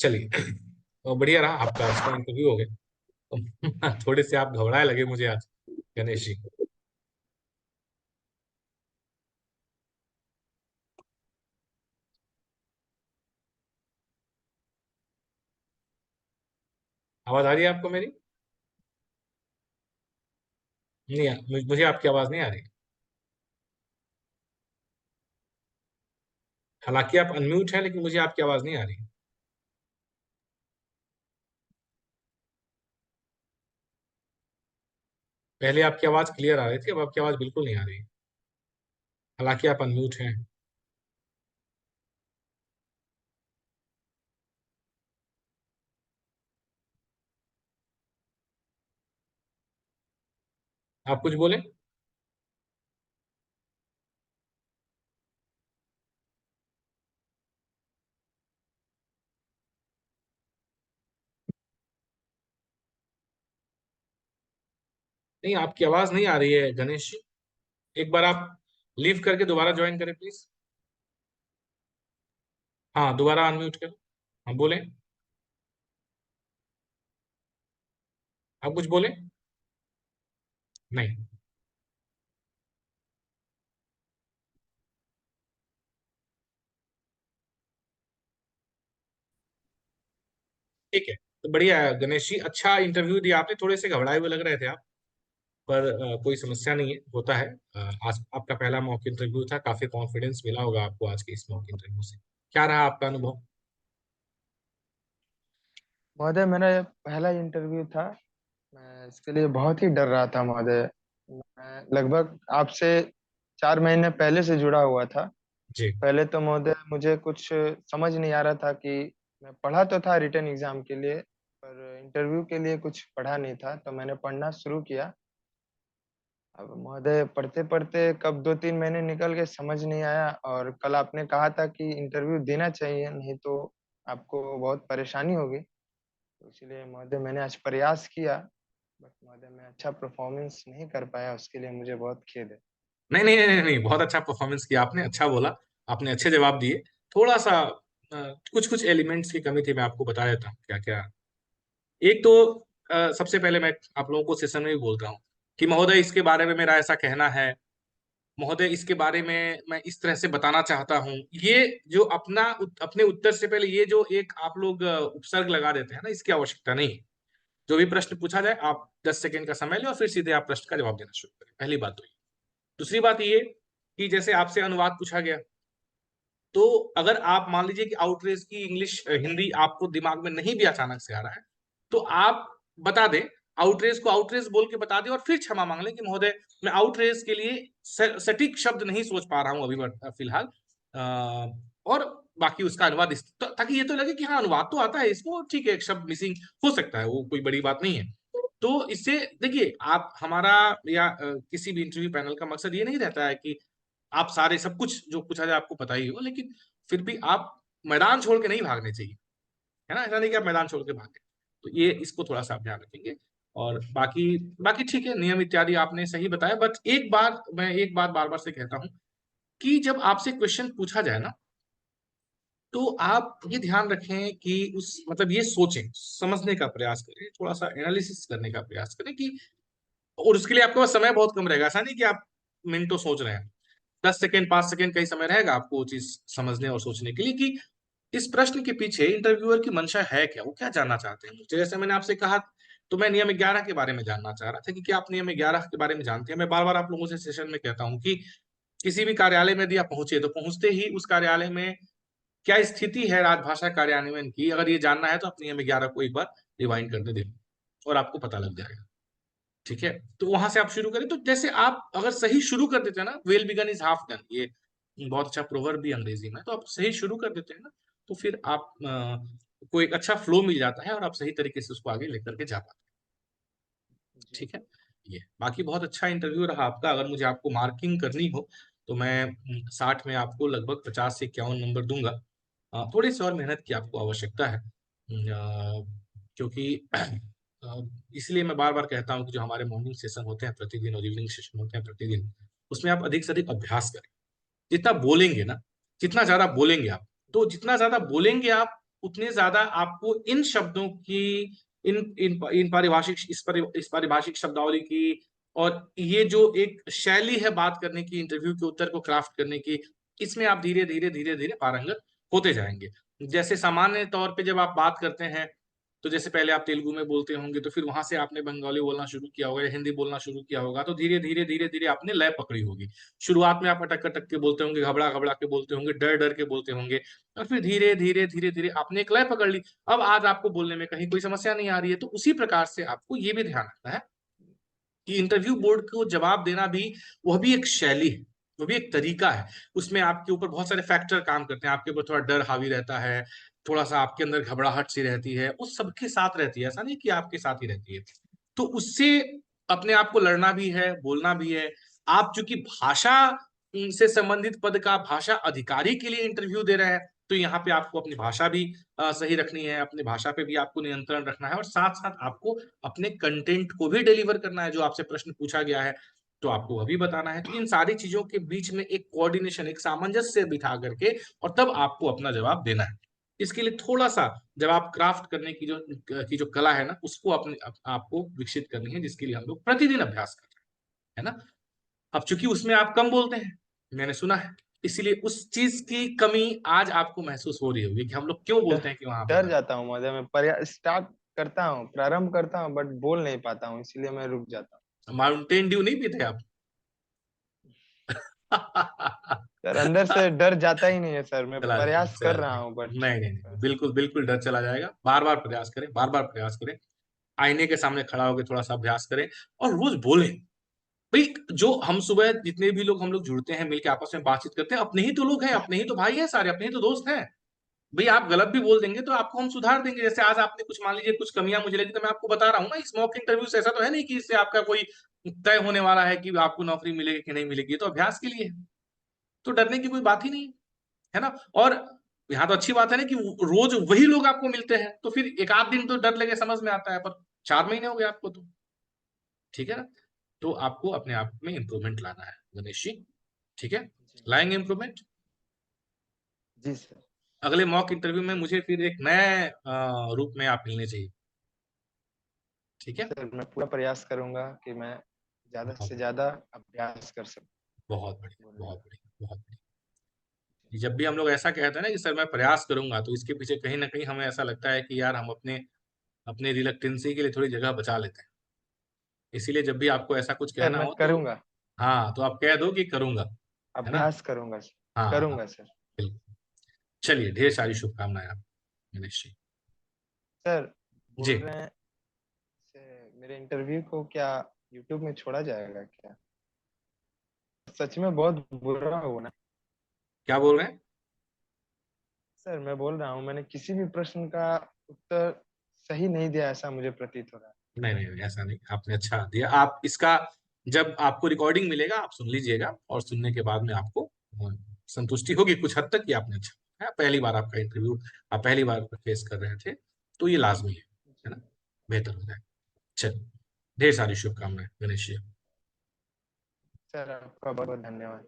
चलिए। तो बढ़िया रहा, आपका अच्छा इंटरव्यू हो गया। तो थोड़े से आप घबराए लगे मुझे आज, गणेश जी। आवाज आ रही है आपको मेरी? नहीं, मुझे आपकी आवाज नहीं आ रही। हालांकि आप अनम्यूट हैं, लेकिन मुझे आपकी आवाज नहीं आ रही। पहले आपकी आवाज क्लियर आ रही थी, अब आपकी आवाज बिल्कुल नहीं आ रही, हालांकि आप अनम्यूट हैं। आप कुछ बोले? नहीं, आपकी आवाज नहीं आ रही है गणेश जी। एक बार आप लीव करके दोबारा ज्वाइन करें प्लीज। हाँ, दोबारा अनम्यूट करें। हाँ, बोले। आप कुछ बोले? नहीं। ठीक है, तो बढ़िया है गणेश जी, अच्छा इंटरव्यू दिया आपने। थोड़े से घबराए हुए लग रहे थे आप, पर कोई समस्या नहीं है, होता है। आज आपका पहला मॉक इंटरव्यू था, काफी कॉन्फिडेंस मिला होगा आपको आज के इस मॉक इंटरव्यू से। क्या रहा आपका अनुभव? महोदय, मेरा ये पहला इंटरव्यू था। मैं इसके लिए बहुत ही डर रहा था महोदय। मैं लगभग आपसे 4 महीने पहले से जुड़ा हुआ था। जी। पहले तो महोदय मुझे कुछ समझ नहीं आ रहा था कि मैं पढ़ा तो था रिटर्न एग्जाम के लिए, पर इंटरव्यू के लिए कुछ पढ़ा नहीं था। तो मैंने पढ़ना शुरू किया। अब महोदय पढ़ते पढ़ते कब 2-3 महीने निकल गए समझ नहीं आया। और कल आपने कहा था कि इंटरव्यू देना चाहिए, नहीं तो आपको बहुत परेशानी होगी। तो इसलिए महोदय मैंने आज प्रयास किया, बट महोदय मैं अच्छा परफॉर्मेंस नहीं कर पाया, उसके लिए मुझे बहुत खेद है। नहीं नहीं नहीं नहीं, बहुत अच्छा परफॉर्मेंस किया आपने, अच्छा बोला। आपने अच्छे जवाब दिए। थोड़ा सा कुछ कुछ एलिमेंट्स की कमी थी, मैं आपको बता देता हूँ क्या क्या। एक तो सबसे पहले मैं आप लोगों को सेशन में भी बोलता हूँ कि महोदय इसके बारे में मेरा ऐसा कहना है, महोदय इसके बारे में मैं इस तरह से बताना चाहता हूँ। ये जो अपने उत्तर से पहले ये जो एक आप लोग उपसर्ग लगा देते हैं ना, इसकी आवश्यकता नहीं है। जो भी प्रश्न पूछा जाए, आप 10 सेकंड का समय लें और फिर सीधे आप प्रश्न का जवाब देना शुरू करें। पहली बात तो ये। दूसरी बात ये कि जैसे आपसे अनुवाद पूछा गया, तो अगर आप मान लीजिए कि आउटरेज की इंग्लिश हिंदी आपको दिमाग में नहीं भी अचानक से आ रहा है, तो आप बता दें, आउटरेज को आउटरेज बोल के बता दें और फिर क्षमा मांग लें कि महोदय मैं आउटरेज के लिए सटीक शब्द नहीं सोच पा रहा हूं अभी फिलहाल। और बाकी उसका अनुवाद ताकि ये तो लगे कि हाँ, अनुवाद तो आता है इसको, ठीक है, एक शब्द मिसिंग हो सकता है, वो कोई बड़ी बात नहीं है। तो इससे देखिए, आप हमारा या किसी भी इंटरव्यू पैनल का मकसद ये नहीं रहता है कि आप सारे सब कुछ जो पूछा जाए आपको पता ही हो, लेकिन फिर भी आप मैदान छोड़ के नहीं भागने चाहिए, है ना? ऐसा नहीं कि आप मैदान छोड़ के भागे। तो ये इसको थोड़ा सा आप ध्यान रखेंगे। और बाकी बाकी ठीक है, नियम इत्यादि आपने सही बताया। बट एक बार मैं एक बात बार बार से कहता हूं कि जब आपसे क्वेश्चन पूछा जाए ना, तो आप ये ध्यान रखें कि उस मतलब ये सोचें, समझने का प्रयास करें, थोड़ा सा एनालिसिस करने का प्रयास करें कि, और उसके लिए आपके पास समय बहुत कम रहेगा। ऐसा नहीं कि आप मिनटों सोच रहे हैं, 10 सेकेंड 5 सेकेंड का ही समय रहेगा आपको वो चीज समझने और सोचने के लिए कि इस प्रश्न के पीछे इंटरव्यूअर की मंशा है क्या, वो क्या जानना चाहते हैं मुझे। जैसे मैंने आपसे कहा, तो मैं नियम 11 के बारे में जानना चाह रहा था कि क्या आप नियम 11 के बारे में जानते हैं। मैं बार बार आप लोगों से सेशन में कहता हूँ कि किसी भी कार्यालय में यदि आप पहुंचे, तो पहुंचते ही उस कार्यालय में क्या स्थिति है राजभाषा कार्यान्वयन की, अगर ये जानना है तो आप नियम 11 को एक बार रिवाइंड करने दें और आपको पता लग जाएगा। ठीक है, तो वहां से आप शुरू करें। तो जैसे आप अगर सही शुरू कर देते हैं ना, well begun is half done, ये बहुत अच्छा प्रोवर्ब भी अंग्रेजी में, तो आप सही शुरू कर देते हैं ना, तो फिर आप को एक अच्छा फ्लो मिल जाता है और आप सही तरीके से उसको आगे लेकर के जा पाते हैं। जी। ठीक है। ये बाकी बहुत अच्छा इंटरव्यू रहा आपका। अगर मुझे आपको मार्किंग करनी हो, तो मैं 60 में आपको लगभग 50 से 51 नंबर दूंगा। थोड़ी सी और मेहनत की आपको आवश्यकता है, क्योंकि इसलिए मैं बार बार कहता हूँ कि जो हमारे मॉर्निंग सेशन होते हैं प्रतिदिन और इवनिंग सेशन होते हैं प्रतिदिन, उसमें आप अधिक से अधिक अभ्यास करें। जितना बोलेंगे ना, जितना ज्यादा बोलेंगे आप, तो जितना ज्यादा बोलेंगे आप उतने ज्यादा आपको इन शब्दों की, इन इन इन पारिभाषिक इस पारिभाषिक शब्दावली की, और ये जो एक शैली है बात करने की, इंटरव्यू के उत्तर को क्राफ्ट करने की, इसमें आप धीरे धीरे धीरे धीरे पारंगत होते जाएंगे। जैसे सामान्य तौर पे जब आप बात करते हैं, तो जैसे पहले आप तेलुगु में बोलते होंगे, तो फिर वहां से आपने बंगाली बोलना शुरू किया होगा या हिंदी बोलना शुरू किया होगा, तो धीरे धीरे धीरे धीरे आपने लय पकड़ी होगी। शुरुआत में आप अटक अटक के बोलते होंगे, घबरा घबरा के बोलते होंगे, डर डर के बोलते होंगे, और फिर धीरे धीरे धीरे धीरे आपने एक लय पकड़ ली। अब आज आपको बोलने में कहीं कोई समस्या नहीं आ रही है। तो उसी प्रकार से आपको ये भी ध्यान रखना है कि इंटरव्यू बोर्ड को जवाब देना भी, वह भी एक शैली है, वो भी एक तरीका है। उसमें आपके ऊपर बहुत सारे फैक्टर काम करते हैं। आपके ऊपर थोड़ा डर हावी रहता है, थोड़ा सा आपके अंदर घबराहट सी रहती है, उस सबके साथ रहती है, ऐसा नहीं कि आपके साथ ही रहती है। तो उससे अपने आप को लड़ना भी है, बोलना भी है। आप चूंकि भाषा से संबंधित पद का भाषा अधिकारी के लिए इंटरव्यू दे रहे हैं, तो यहाँ पे आपको अपनी भाषा भी सही रखनी है, अपनी भाषा पे भी आपको नियंत्रण रखना है, और साथ साथ आपको अपने कंटेंट को भी डिलीवर करना है। जो आपसे प्रश्न पूछा गया है तो आपको वह भी बताना है। तो इन सारी चीजों के बीच में एक कोऑर्डिनेशन, एक सामंजस्य बिठा करके, और तब आपको अपना जवाब देना है। इसके लिए थोड़ा सा जवाब क्राफ्ट करने की जो कला है ना, उसको आपको विकसित करनी है, जिसके लिए हम लोग प्रतिदिन अभ्यास कर रहे हैं, है ना। अब चूंकि उसमें आप कम बोलते हैं, मैंने सुना है, इसीलिए उस चीज की कमी आज आपको महसूस हो रही होगी कि हम लोग क्यों डर बोलते हैं कि वहां डर पर जाता हूँ महोदय, मैं प्रया स्टार्ट करता हूँ, प्रारंभ करता हूँ, बट बोल नहीं पाता हूँ, इसीलिए मैं रुक जाता हूँ। माउंटेन ड्यू नहीं पीते आप? सर अंदर से डर जाता ही नहीं है सर, मैं चला जाएगा, प्रयास चला कर रहा जाएगा। हूँ बट नहीं नहीं नहीं, बिल्कुल बिल्कुल डर चला जाएगा। बार बार प्रयास करें, बार बार प्रयास करें। आईने के सामने खड़ा होकर थोड़ा सा अभ्यास करें, और रोज बोलें। भाई, जो हम सुबह जितने भी लोग हम लोग जुड़ते हैं, मिलकर आपस में बातचीत करते हैं, अपने ही तो लोग हैं, अपने ही तो भाई हैं सारे, अपने ही तो दोस्त हैं। भाई, आप गलत भी बोल देंगे तो आपको हम सुधार देंगे। जैसे आज आपने कुछ, मान लीजिए कुछ कमियां मुझे लगी, तो मैं आपको बता रहा हूँ ना। इस मॉक इंटरव्यू से ऐसा तो है नहीं कि इससे आपका कोई तय होने वाला है कि आपको नौकरी मिलेगी कि नहीं मिलेगी। ये तो अभ्यास के लिए है, तो डरने की कोई बात ही नहीं है ना। और यहाँ तो अच्छी बात है ना कि रोज वही लोग आपको मिलते हैं, तो फिर एक आध दिन तो डर लगे, समझ में आता है, पर 4 महीने हो गए आपको तो, ठीक है ना। तो आपको अपने आप में इंप्रूवमेंट लाना है गणेश जी, ठीक है। जी लाएंगे इंप्रूवमेंट। जी सर। अगले मॉक इंटरव्यू में मुझे फिर एक नए रूप में आप मिलने चाहिए, ठीक है। सर मैं पूरा प्रयास करूंगा कि मैं ज्यादा बहुत से ज्यादा अभ्यास कर सकूं बहुत बढ़िया, बोलने बहुत का। बढ़िया, बहुत बढ़िया। जब भी हम लोग ऐसा कहते हैं ना कि सर मैं प्रयास करूंगा, तो इसके पीछे कहीं ना कहीं हमें ऐसा लगता है कि यार हम अपने अपने रिलक्टेंसी के लिए थोड़ी जगह बचा लेते हैं। इसीलिए जब भी आपको ऐसा कुछ सर कहना मैं हो तो, करूंगा, हाँ, तो आप कह दो कि करूंगा, है ना। अभ्यास करूंगा सर, हाँ हाँ, करूंगा सर। बिल्कुल। चलिए, ढेर सारी शुभकामनाएं आप, गणेश जी। सर जी, बोल रहे हैं मेरे इंटरव्यू को क्या यूट्यूब में छोड़ा जाएगा क्या? सच में बहुत बुरा हुआ ना। क्या बोल रहे हैं? सर मैं बोल रहा हूँ मैंने किसी भी प्रश्न का उत्तर सही नहीं दिया, ऐसा मुझे प्रतीत हो रहा है। नहीं नहीं नहीं, ऐसा नहीं, आपने अच्छा दिया। आप इसका, जब आपको रिकॉर्डिंग मिलेगा आप सुन लीजिएगा, और सुनने के बाद में आपको संतुष्टि होगी कुछ हद तक कि आपने अच्छा किया। पहली बार आपका इंटरव्यू, आप पहली बार फेस कर रहे थे, तो ये लाजमी है जी ना। बेहतर हो जाए। चलिए, ढेर सारी शुभकामनाएं गणेश जी। सर, आपका बहुत बहुत धन्यवाद।